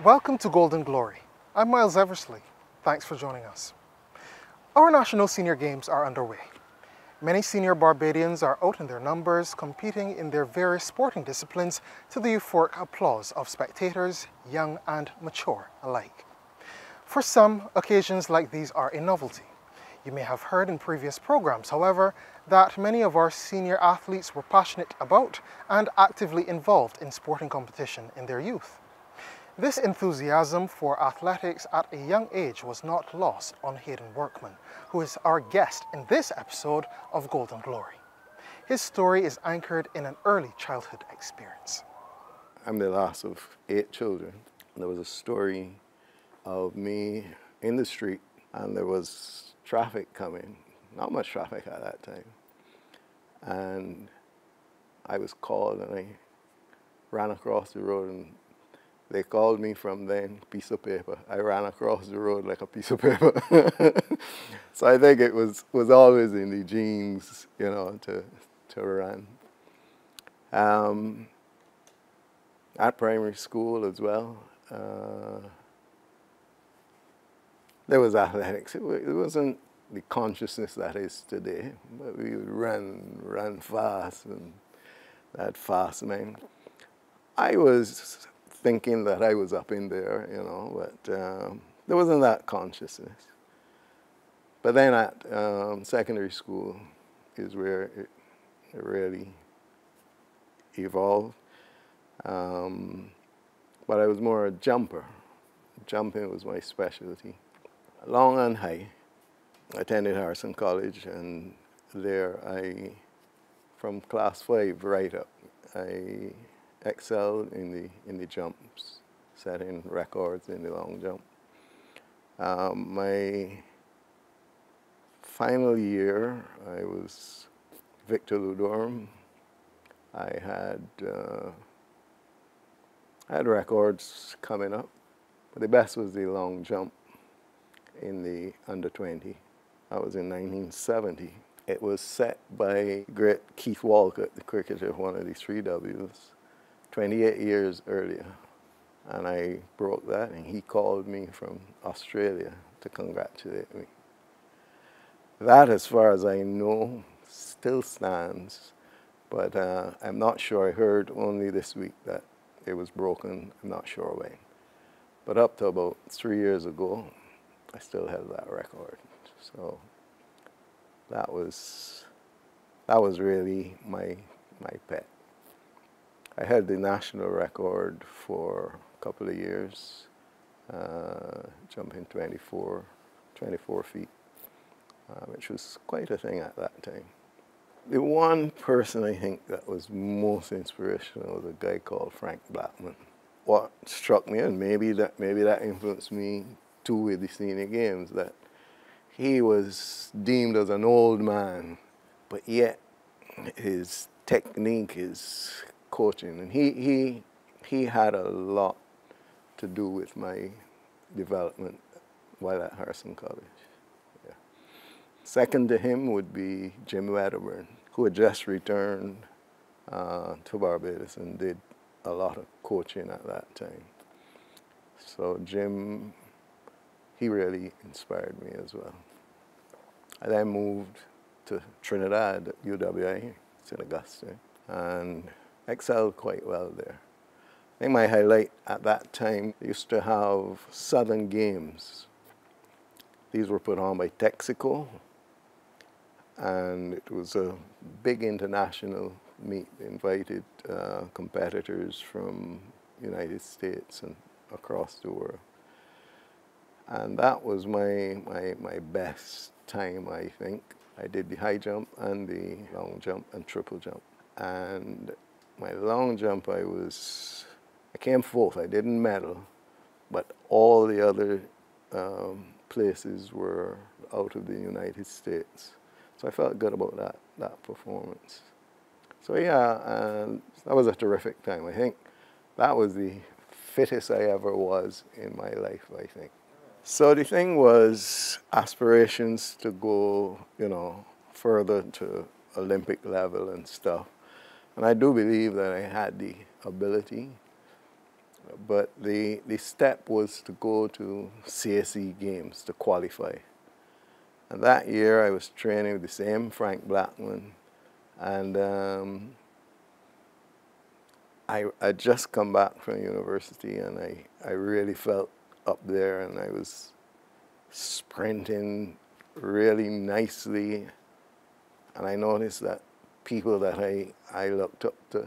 Welcome to Golden Glory. I'm Miles Eversley. Thanks for joining us. Our National Senior Games are underway. Many senior Barbadians are out in their numbers, competing in their various sporting disciplines to the euphoric applause of spectators, young and mature alike. For some, occasions like these are a novelty. You may have heard in previous programs, however, that many of our senior athletes were passionate about and actively involved in sporting competition in their youth. This enthusiasm for athletics at a young age was not lost on Hayden Workman, who is our guest in this episode of Golden Glory. His story is anchored in an early childhood experience. I'm the last of 8 children. There was a story of me in the street, and there was traffic coming, not much traffic at that time. And I was called, and I ran across the road, and they called me from then, piece of paper. I ran across the road like a piece of paper. So I think it was always in the genes, you know, to run. At primary school as well, there was athletics. It wasn't the consciousness that is today, but we would run fast, and that fast man. I was thinking that I was up in there, you know, but there wasn't that consciousness. But then at secondary school is where it really evolved. But I was more a jumper. Jumping was my specialty. Long and high. I attended Harrison College, and there from class 5 right up, I excelled in the jumps, setting records in the long jump. My final year, I was Victor Ludorm. I had records coming up, but the best was the long jump in the under 20. That was in 1970. It was set by great Keith Walcott, the cricketer, one of the 3Ws. 28 years earlier, and I broke that, and he called me from Australia to congratulate me. That, as far as I know, still stands, but I'm not sure. I heard only this week that it was broken. I'm not sure when. But up to about 3 years ago, I still held that record. So that was really my pet. I had the national record for a couple of years, jumping 24 feet, which was quite a thing at that time. The one person I think that was most inspirational was a guy called Frank Blackman. What struck me, and maybe that influenced me too with the senior games, that he was deemed as an old man, but yet his technique, his coaching, and he had a lot to do with my development while at Harrison College. Yeah. Second to him would be Jim Wedderburn, who had just returned to Barbados and did a lot of coaching at that time. So Jim, he really inspired me as well. I then moved to Trinidad at UWI, St. Augustine, and excelled quite well there. I think my highlight at that time, they used to have Southern Games. These were put on by Texaco, and it was a big international meet. They invited competitors from the United States and across the world. And that was my best time, I think. I did the high jump and the long jump and triple jump. And my long jump, I came 4th. I didn't medal, but all the other places were out of the United States. So I felt good about that performance. So yeah, that was a terrific time. I think that was the fittest I ever was in my life, I think. So the thing was aspirations to go, you know, further to Olympic level and stuff. And I do believe that I had the ability, but the step was to go to CSE games to qualify. And that year I was training with the same Frank Blackman, and I just come back from university, and I really felt up there, and I was sprinting really nicely, and I noticed that people that I looked up to,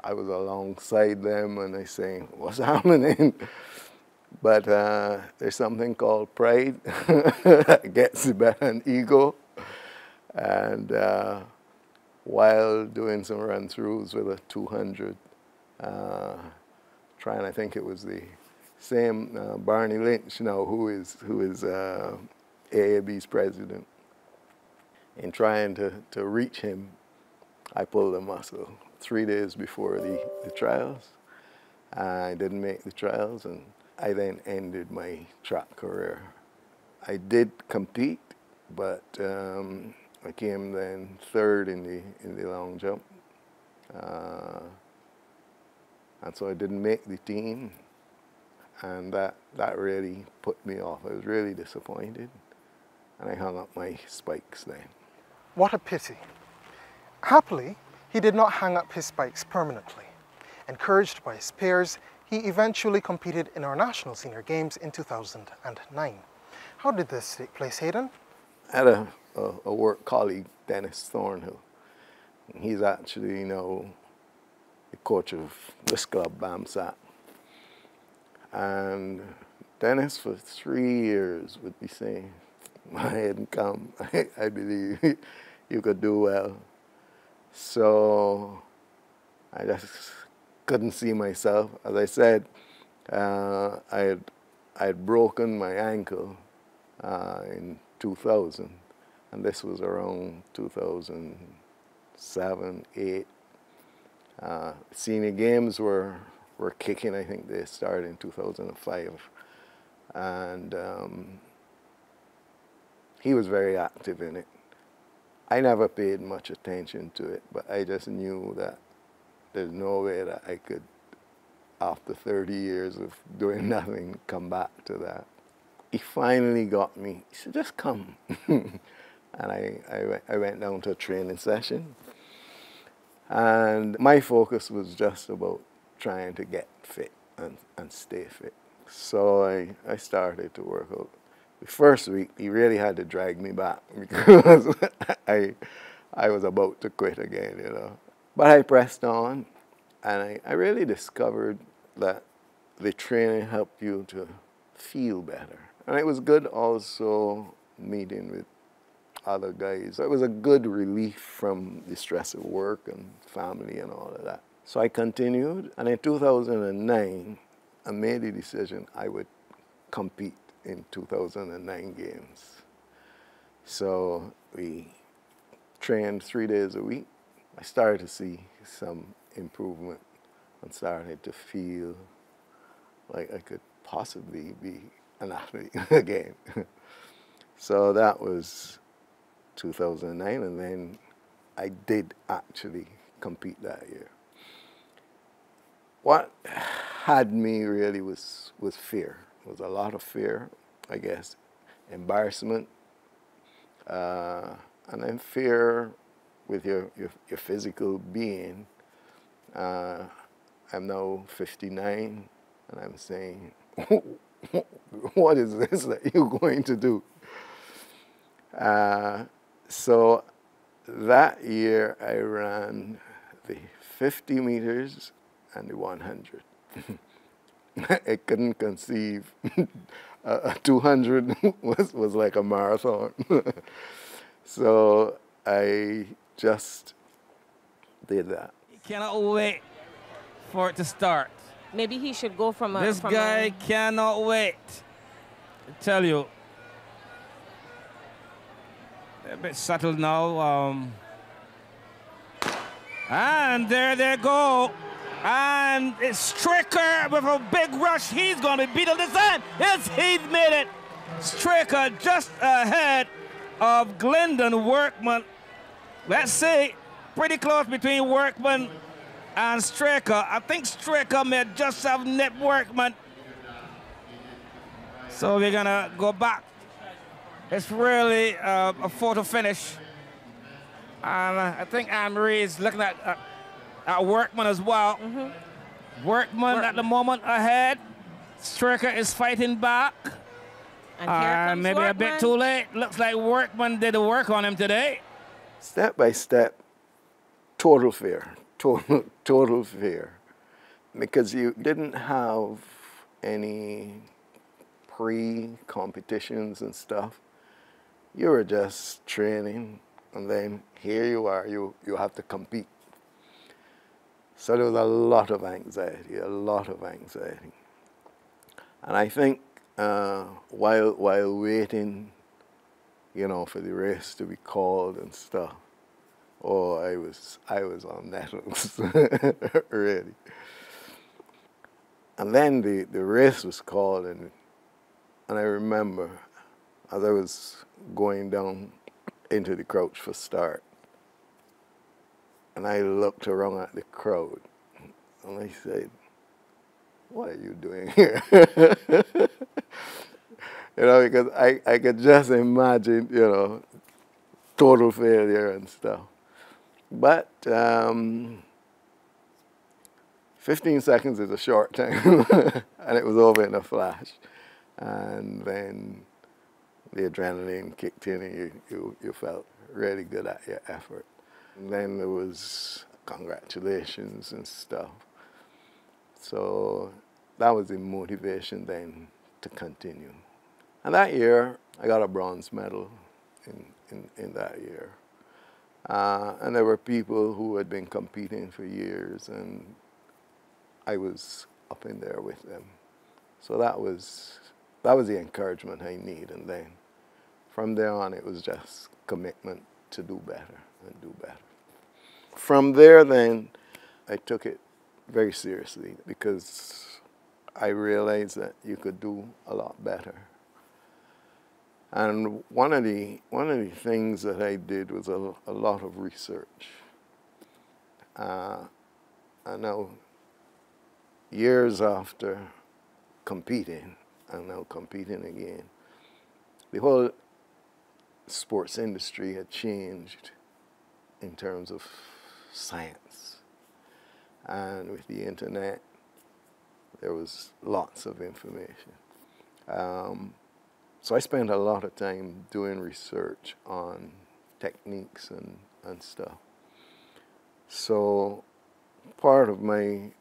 I was alongside them, and I saying, what's happening? But there's something called pride that gets better than ego. And while doing some run-throughs with a 200, trying, I think it was the same Barney Lynch now, who is AAB's president, in trying to reach him, I pulled a muscle 3 days before the trials. I didn't make the trials, and I then ended my track career. I did compete, but I came then third in the long jump. And so I didn't make the team, and that really put me off. I was really disappointed, and I hung up my spikes then. What a pity. Happily, he did not hang up his spikes permanently. Encouraged by his peers, he eventually competed in our National Senior Games in 2009. How did this take place, Hayden? I had a work colleague, Dennis Thornhill. He's actually, you know, the coach of this club, BAMSAT. And Dennis, for 3 years, would be saying, Hayden, come, I believe you could do well. So I just couldn't see myself. As I said, I had broken my ankle in 2000, and this was around 2007, 2008. Senior games were kicking. I think they started in 2005, and he was very active in it. I never paid much attention to it, but I just knew that there's no way that I could, after 30 years of doing nothing, come back to that. He finally got me. He said, just come. And I went down to a training session. And my focus was just about trying to get fit and stay fit. So I started to work out. The first week, he really had to drag me back because I was about to quit again, you know. But I pressed on, and I really discovered that the training helped you to feel better. And it was good also meeting with other guys. It was a good relief from the stress of work and family and all of that. So I continued, and in 2009, I made the decision I would compete in 2009 games. So we trained 3 days a week. I started to see some improvement and started to feel like I could possibly be an athlete again. So that was 2009, and then I did actually compete that year. What had me really was fear. It was a lot of fear, I guess, embarrassment, and then fear with your physical being. I'm now 59, and I'm saying, what is this that you're going to do? So that year I ran the 50 meters and the 100. I couldn't conceive. A 200 was like a marathon. So I just did that. He cannot wait for it to start. Maybe he should go from a... This guy cannot wait. I tell you. They're a bit settled now. And there they go. And it's Stricker with a big rush. He's going to beat him this time. Yes, he's made it. Stricker just ahead of Glendon Workman. Let's see, pretty close between Workman And Stricker, I think Stricker may just have net Workman. So we're gonna go back. It's really a photo finish. And I think Anne-Marie is looking at Workman as well. Workman at the moment ahead. Stricker is fighting back. And here comes maybe Workman. a bit too late. Looks like Workman did the work on him today. Step by step, total fear, total fear. Because you didn't have any pre-competitions and stuff. You were just training, and then here you are, you have to compete. So there was a lot of anxiety, a lot of anxiety. And I think while waiting, you know, for the race to be called and stuff, oh, I was on nettles, really. And then the race was called, and I remember as I was going down into the crouch for start, and I looked around at the crowd, and I said, "What are you doing here?" You know, because I could just imagine, you know, total failure and stuff. But 15 seconds is a short time, and it was over in a flash. And then the adrenaline kicked in, and you felt really good at your effort. And then there was congratulations and stuff. So that was the motivation then to continue. And that year, I got a bronze medal in that year. And there were people who had been competing for years, and I was up in there with them. So that was the encouragement I need. And then from there on, it was just commitment to do better and do better. From there then, I took it very seriously because I realized that you could do a lot better. And one of the things that I did was a lot of research. I know years after competing, and now competing again, the whole sports industry had changed in terms of science. And with the internet, there was lots of information. So I spent a lot of time doing research on techniques and stuff. So part of my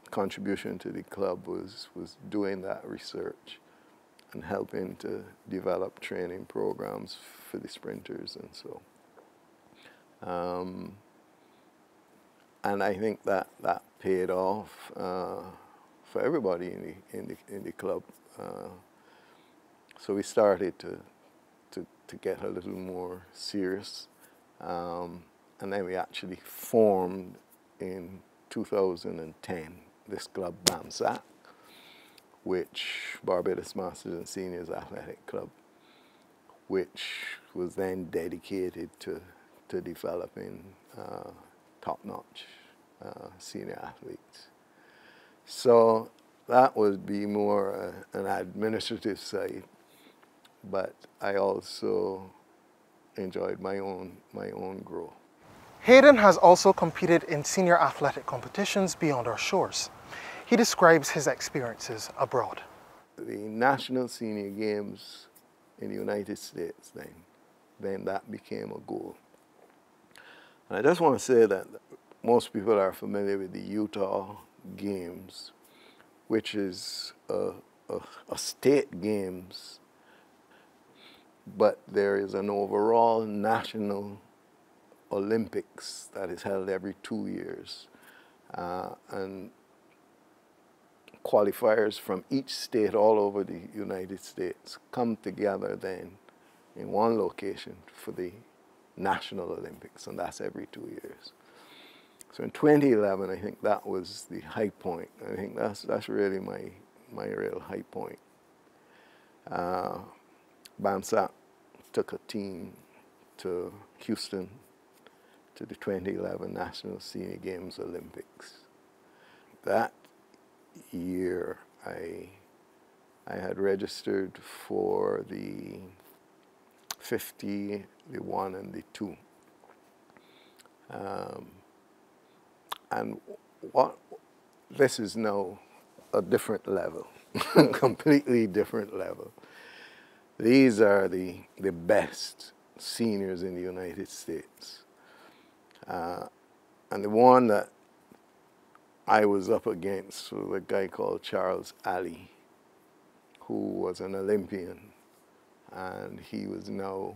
contribution to the club was doing that research and helping to develop training programs for the sprinters and so. And I think that paid off for everybody in the club. So we started to get a little more serious, and then we actually formed in 2010 this club BAMSAC, which Barbados Masters and Seniors Athletic Club, which was then dedicated to developing top-notch senior athletes. So that would be more an administrative side, but I also enjoyed my own growth. Hayden has also competed in senior athletic competitions beyond our shores. He describes his experiences abroad. The National Senior Games in the United States, then that became a goal. And I just want to say that most people are familiar with the Utah Games, which is a state games, but there is an overall national Olympics that is held every 2 years. And qualifiers from each state all over the United States come together then in one location for the National Olympics, and that's every 2 years. So in 2011, I think that was the high point. I think that's really my real high point. BAMSAC took a team to Houston to the 2011 National Senior Games Olympics. That year, I had registered for the 50, the 1, and the 2. And this is now a different level, completely different level. These are the best seniors in the United States. And the one that I was up against was a guy called Charles Alley, who was an Olympian, and he was now,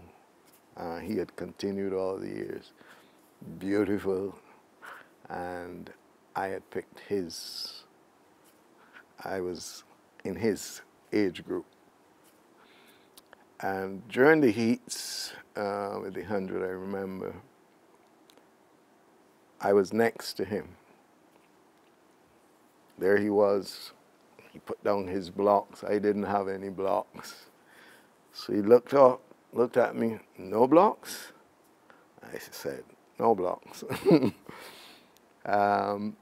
he had continued all the years. Beautiful, and I had picked his, I was in his age group. And during the heats, with the 100, I remember, I was next to him. There he was. He put down his blocks. I didn't have any blocks. So he looked up, looked at me, no blocks? I said, no blocks. And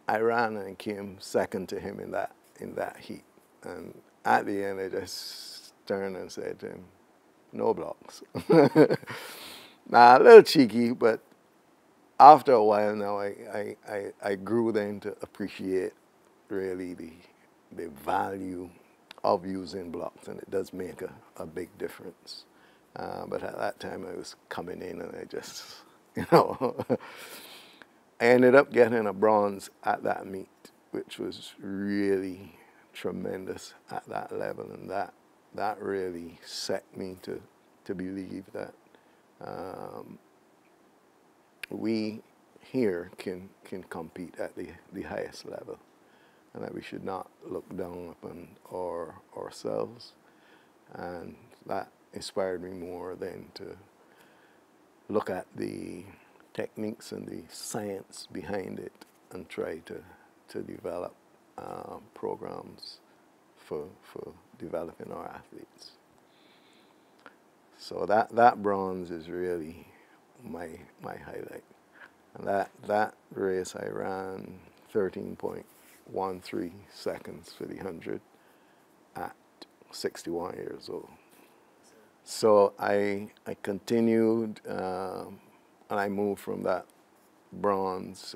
I ran and came second to him in that heat. And at the end, I just turned and said to him, no blocks. Now, a little cheeky, but after a while now, I grew then to appreciate really the value of using blocks, and it does make a big difference. But at that time, I was coming in, and I just, I ended up getting a bronze at that meet, which was really tremendous at that level, and that really set me to believe that we here can compete at the highest level, and that we should not look down upon ourselves. And that inspired me more then to look at the techniques and the science behind it and try to develop programs for developing our athletes. So that bronze is really my highlight. And that race I ran 13.13 seconds for the 100 at 61 years old. So I continued, and I moved from that bronze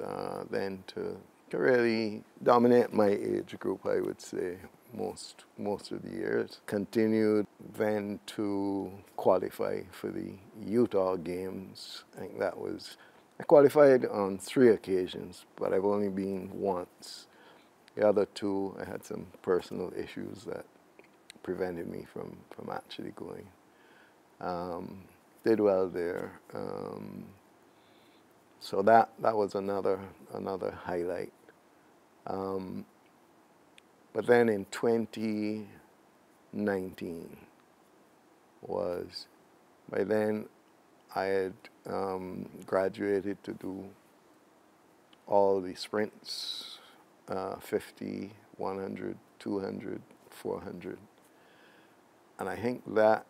then to really dominate my age group, I would say, most of the years. Continued then to qualify for the Utah Games. I think that was, I qualified on 3 occasions, but I've only been once. The other 2, I had some personal issues that prevented me from actually going. Did well there. So that was another highlight. But then in 2019 was, by then I had graduated to do all the sprints, 50, 100, 200, 400. And I think that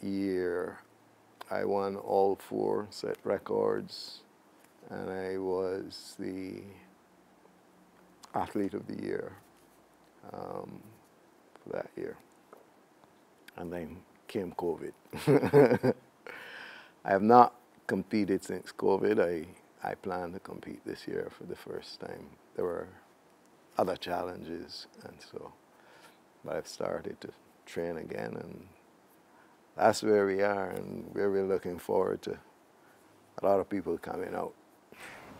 year I won all 4 set records, and I was the athlete of the year for that year. And then came COVID. I have not competed since COVID. I plan to compete this year for the first time. There were other challenges, and so, but I've started to train again, and that's where we are, and we're looking forward to a lot of people coming out.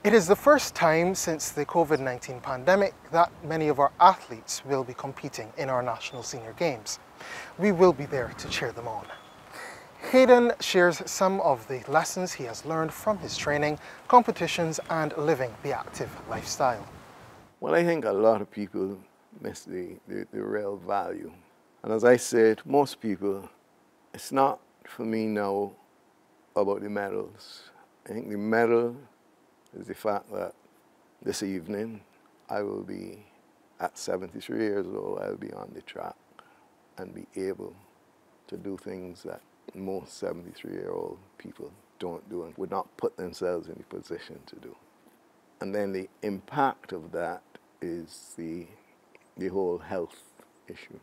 It is the first time since the COVID-19 pandemic that many of our athletes will be competing in our National Senior Games. We will be there to cheer them on. Hayden shares some of the lessons he has learned from his training, competitions, and living the active lifestyle. Well, I think a lot of people miss the real value. And as I said, most people, it's not for me now about the medals. I think the medal is the fact that this evening I will be, at 73 years old, I'll be on the track and be able to do things that most 73-year-old people don't do and would not put themselves in the position to do. And then the impact of that is the whole health issue.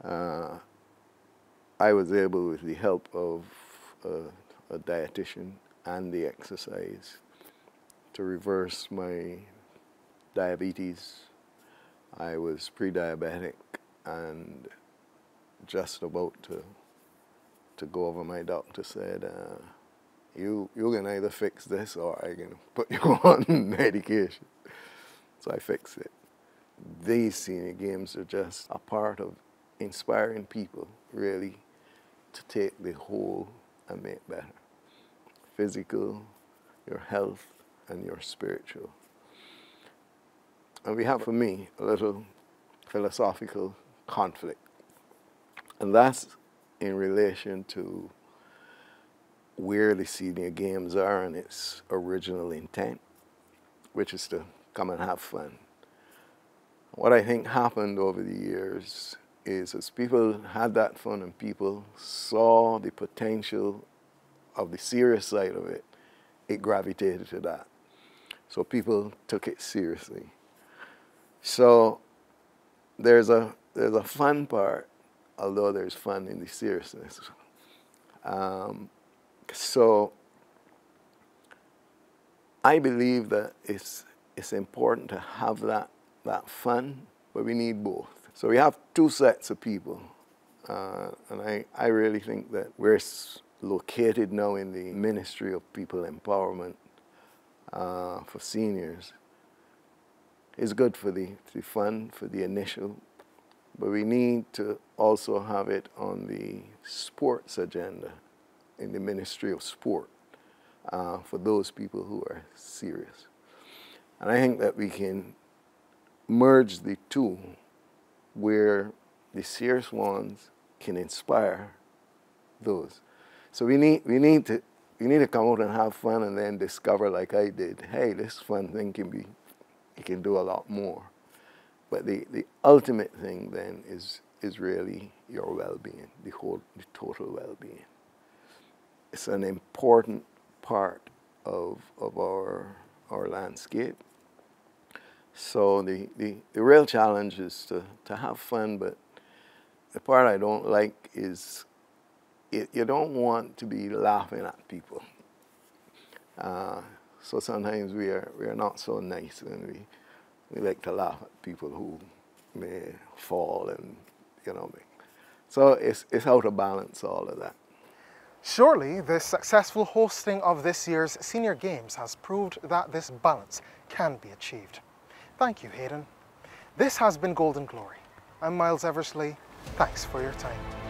I was able, with the help of a dietitian and the exercise, to reverse my diabetes. I was pre-diabetic and just about to go over. My doctor said, you can either fix this or I can put you on medication. So I fixed it. These senior games are just a part of inspiring people, really, to take the whole and make better. Physical, your health, and your spiritual. And we have, for me, a little philosophical conflict. And that's in relation to where the senior games are and its original intent, which is to come and have fun. What I think happened over the years is, as people had that fun and people saw the potential of the serious side of it, it gravitated to that. So people took it seriously. So there's a fun part, although there's fun in the seriousness. So I believe that it's important to have that fun, but we need both. So we have two sets of people, and I really think that we're located now in the Ministry of People Empowerment for seniors. It's good for the fun, for the initial, but we need to also have it on the sports agenda in the Ministry of Sport for those people who are serious. And I think that we can merge the two, where the serious ones can inspire those. So we need to come out and have fun and then discover, like I did, hey, this fun thing you can do a lot more. But the ultimate thing then is really your well-being, the total well-being. It's an important part of our landscape. So the real challenge is to have fun, but the part I don't like is you don't want to be laughing at people. So sometimes we are not so nice, and we like to laugh at people who may fall, and so it's how to balance all of that. Surely the successful hosting of this year's Senior Games has proved that this balance can be achieved. Thank you, Hayden. This has been Golden Glory. I'm Miles Eversley. Thanks for your time.